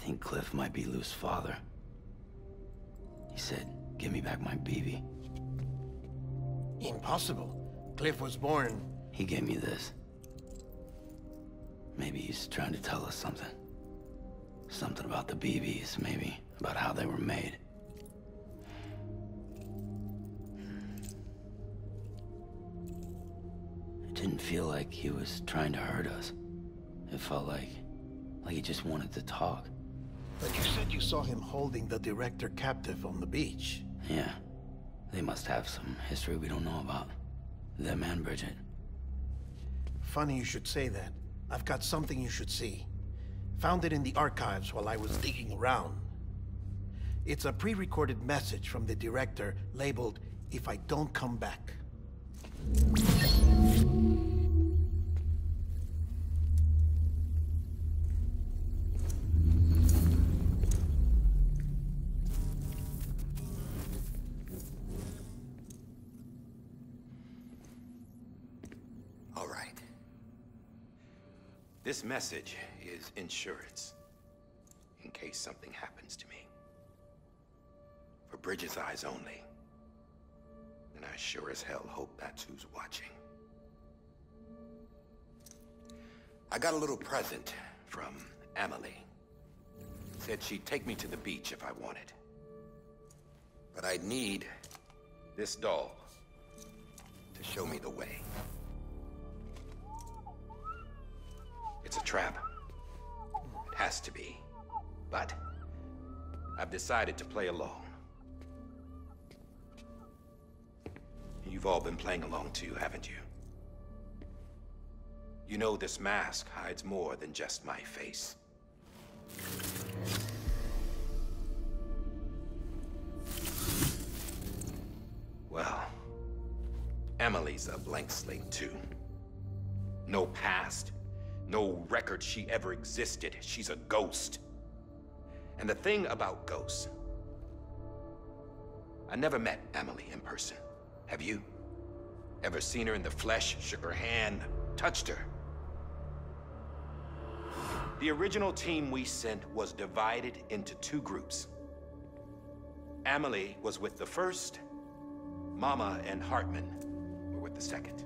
think Cliff might be Lou's father. He said, give me back my BB. Impossible. Cliff was born... He gave me this. Maybe he's trying to tell us something. Something about the BBs, maybe. About how they were made. It didn't feel like he was trying to hurt us. It felt like he just wanted to talk. But you said you saw him holding the director captive on the beach. Yeah. They must have some history we don't know about. Them and Bridget. Funny you should say that. I've got something you should see. Found it in the archives while I was digging around. It's a pre-recorded message from the director labeled, "If I don't come back." All right. This message is insurance, in case something happens to me. For Bridget's eyes only. And I sure as hell hope that's who's watching. I got a little present from Emily. Said she'd take me to the beach if I wanted. But I'd need this doll to show me the way. It's a trap. It has to be. But I've decided to play along. You've all been playing along too, haven't you? You know this mask hides more than just my face. Well, Emily's a blank slate too. No past. No record she ever existed. She's a ghost. And the thing about ghosts... I never met Emily in person. Have you? Ever seen her in the flesh, shook her hand, touched her? The original team we sent was divided into two groups. Emily was with the first. Mama and Hartman were with the second.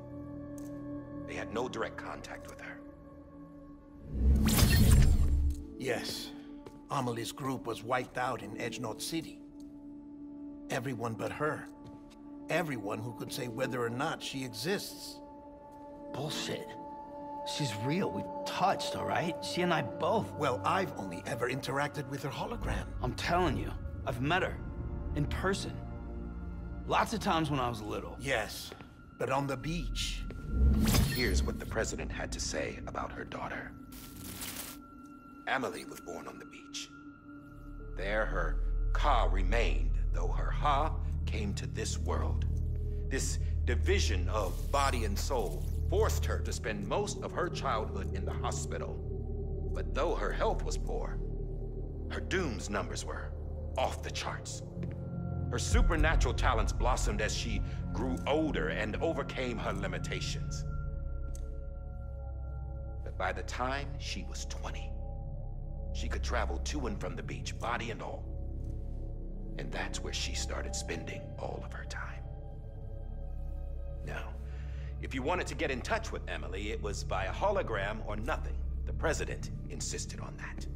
They had no direct contact with her. Yes. Amelie's group was wiped out in Edgenorth City. Everyone but her. Everyone who could say whether or not she exists. Bullshit. She's real. We touched, all right? She and I both. Well, I've only ever interacted with her hologram. I'm telling you, I've met her. In person. Lots of times when I was little. Yes, but on the beach. Here's what the president had to say about her daughter. Emily was born on the beach. There her Ka remained, though her Ha came to this world. This division of body and soul forced her to spend most of her childhood in the hospital. But though her health was poor, her Doom's numbers were off the charts. Her supernatural talents blossomed as she grew older and overcame her limitations. But by the time she was 20, she could travel to and from the beach, body and all. And that's where she started spending all of her time. Now, if you wanted to get in touch with Emily, it was via hologram or nothing. The president insisted on that.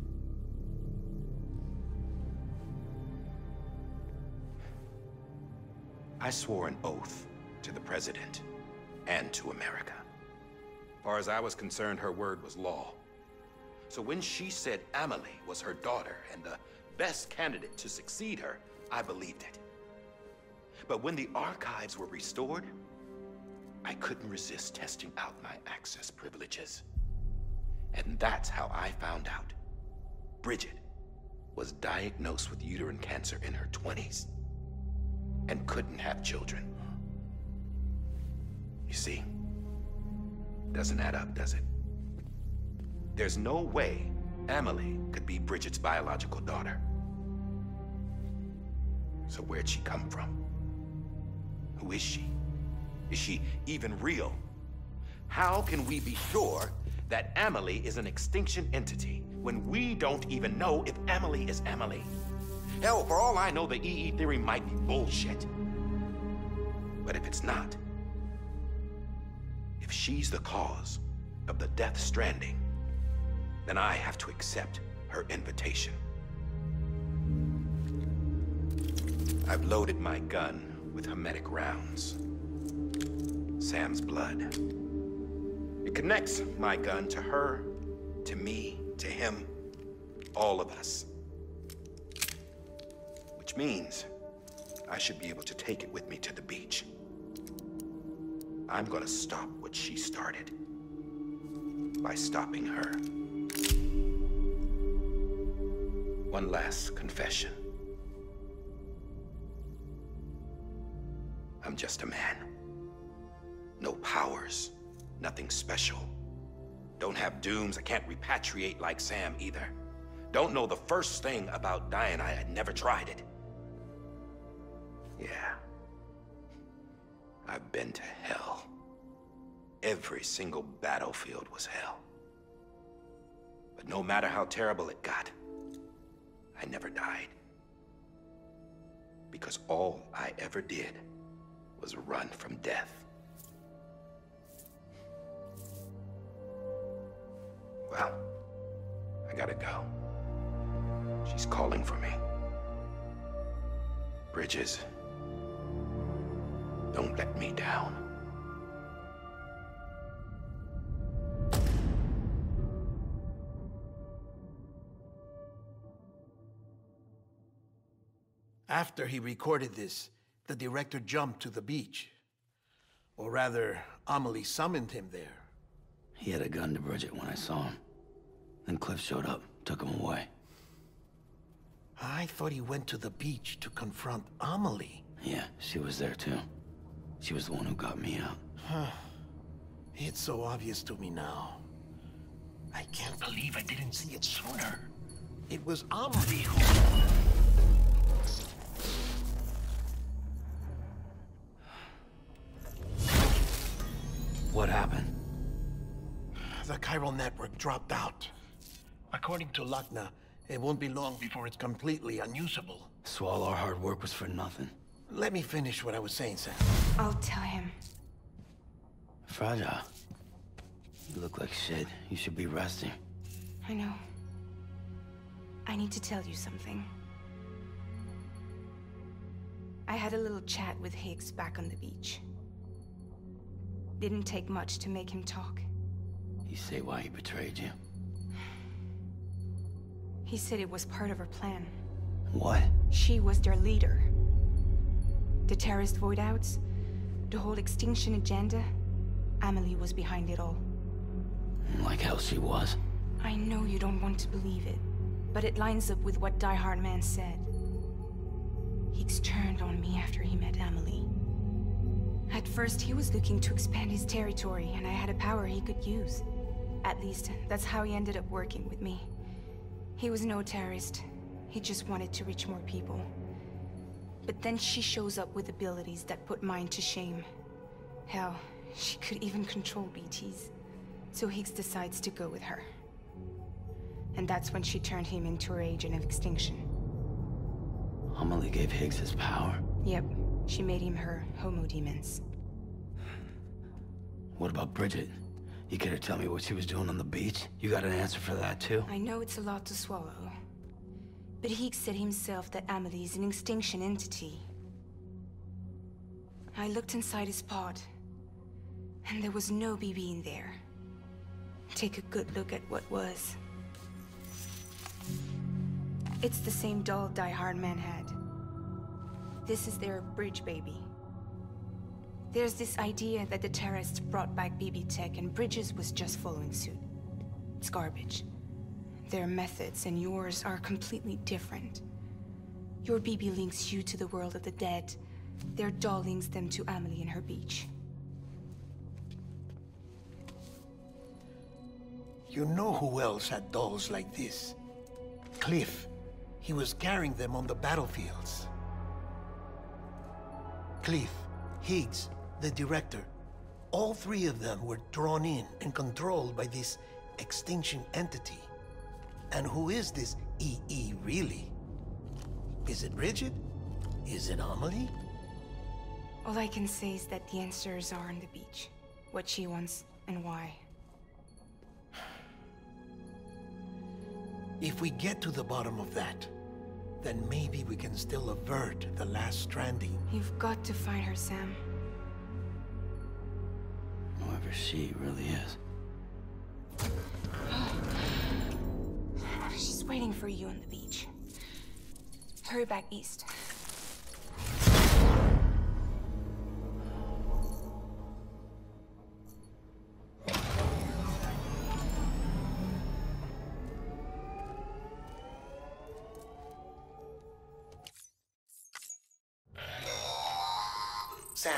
I swore an oath to the president and to America. As far as I was concerned, her word was law. So when she said Emily was her daughter and the best candidate to succeed her, I believed it. But when the archives were restored, I couldn't resist testing out my access privileges. And that's how I found out. Bridget was diagnosed with uterine cancer in her 20s and couldn't have children. You see, doesn't add up, does it? There's no way Emily could be Bridget's biological daughter. So where'd she come from? Who is she? Is she even real? How can we be sure that Emily is an extinction entity when we don't even know if Emily is Emily. Hell, for all I know, the EE theory might be bullshit. But if it's not, if she's the cause of the death stranding, then I have to accept her invitation. I've loaded my gun with hermetic rounds. Sam's blood. It connects my gun to her, to me, to him, all of us. Which means I should be able to take it with me to the beach. I'm gonna stop what she started by stopping her. One last confession. I'm just a man. No powers, nothing special. Don't have dooms, I can't repatriate like Sam either. Don't know the first thing about dying, I had never tried it. Yeah. I've been to hell. Every single battlefield was hell. But no matter how terrible it got, I never died. Because all I ever did was run from death. Well, I gotta go. She's calling for me. Bridges, don't let me down. After he recorded this, the director jumped to the beach. Or rather, Amelie summoned him there. He had a gun to Bridget when I saw him. Then Cliff showed up, took him away. I thought he went to the beach to confront Amelie. Yeah, she was there too. She was the one who got me out. It's so obvious to me now. I can't believe I didn't see it sooner. It was Amelie who... What happened? The chiral network dropped out. According to Lakhna, it won't be long before it's completely unusable. So all our hard work was for nothing. Let me finish what I was saying, Sam. I'll tell him. Fragile. You look like shit. You should be resting. I know. I need to tell you something. I had a little chat with Higgs back on the beach. Didn't take much to make him talk. You say why he betrayed you? He said it was part of her plan. What? She was their leader. The terrorist void-outs, the whole extinction agenda, Amelie was behind it all. Like hell she was. I know you don't want to believe it, but it lines up with what Die Hard Man said. Higgs turned on me after he met Amelie. At first, he was looking to expand his territory, and I had a power he could use. At least, that's how he ended up working with me. He was no terrorist. He just wanted to reach more people. But then she shows up with abilities that put mine to shame. Hell, she could even control BTs. So Higgs decides to go with her. And that's when she turned him into her agent of extinction. Amelie gave Higgs his power? Yep. She made him her homo demons. What about Bridget? You care to tell me what she was doing on the beach? You got an answer for that too? I know it's a lot to swallow. But Higgs said himself that Amelie is an extinction entity. I looked inside his pod, and there was no BB in there. Take a good look at what was. It's the same doll Die Hard Man had. This is their bridge baby. There's this idea that the terrorists brought back BB tech and Bridges was just following suit. It's garbage. Their methods and yours are completely different. Your BB links you to the world of the dead. Their doll links them to Amelie and her beach. You know who else had dolls like this? Cliff. He was carrying them on the battlefields. Cliff, Higgs, the director, all three of them were drawn in and controlled by this extinction entity. And who is this EE really? Is it Bridget? Is it Amelie? All I can say is that the answers are on the beach. What she wants and why. If we get to the bottom of that, then maybe we can still avert the last stranding. You've got to find her, Sam. Whoever she really is. She's waiting for you on the beach. Hurry back east. Sam,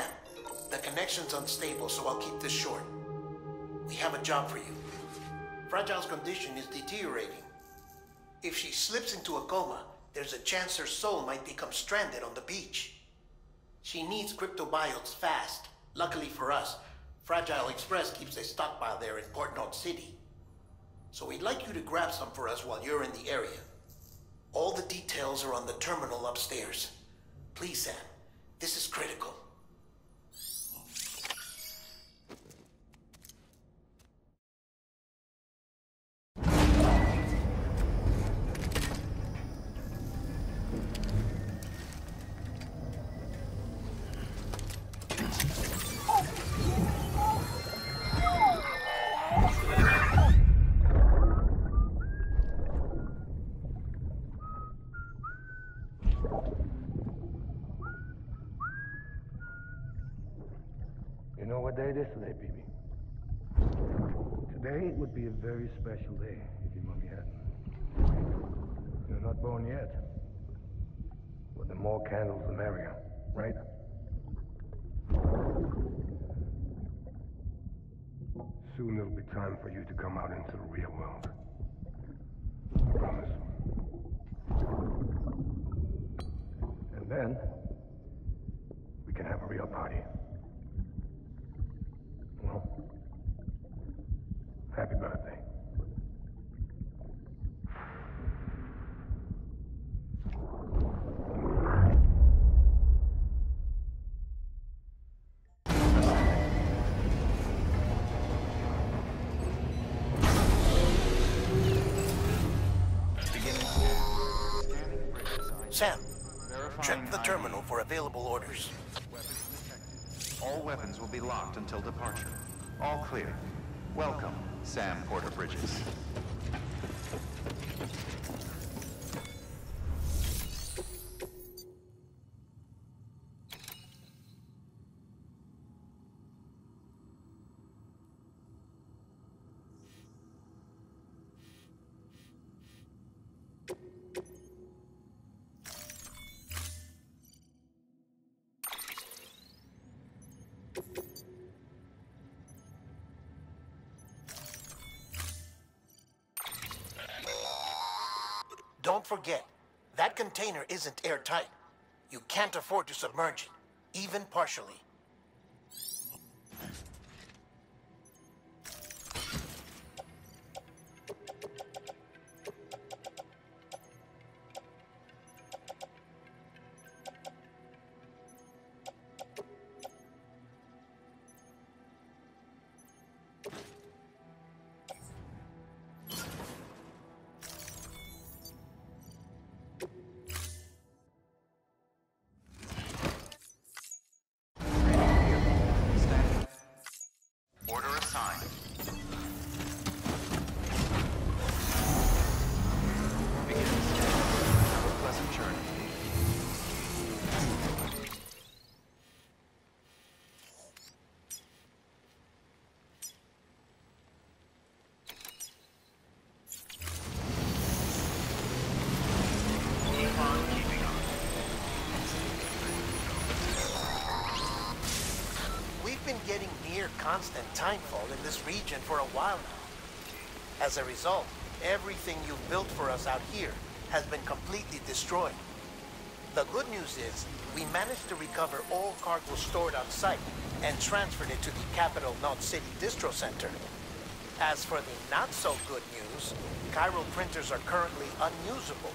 the connection's unstable, so I'll keep this short. We have a job for you. Fragile's condition is deteriorating. If she slips into a coma, there's a chance her soul might become stranded on the beach. She needs cryptobiotes fast. Luckily for us, Fragile Express keeps a stockpile there in Port Knot City. So we'd like you to grab some for us while you're in the area. All the details are on the terminal upstairs. Please, Sam, this is critical. You know what day it is today, Bibi? Today would be a very special day if your mommy hadn't. You're not born yet. But the more candles, the merrier, right? Soon it'll be time for you to come out into the real world. I promise. And then, we can have a real party. Well, happy birthday. Sam, check the terminal for available orders. All weapons will be locked until departure. All clear. Welcome, Sam Porter Bridges. Don't forget, that container isn't airtight. You can't afford to submerge it, even partially. Order assigned. Begin scanning. Have a pleasant journey. Keep on keeping on. We've been getting near constant timefall in this region for a while now. As a result, everything you've built for us out here has been completely destroyed. The good news is, we managed to recover all cargo stored on site and transferred it to the capital Knot City Distro Center. As for the not-so-good news, chiral printers are currently unusable.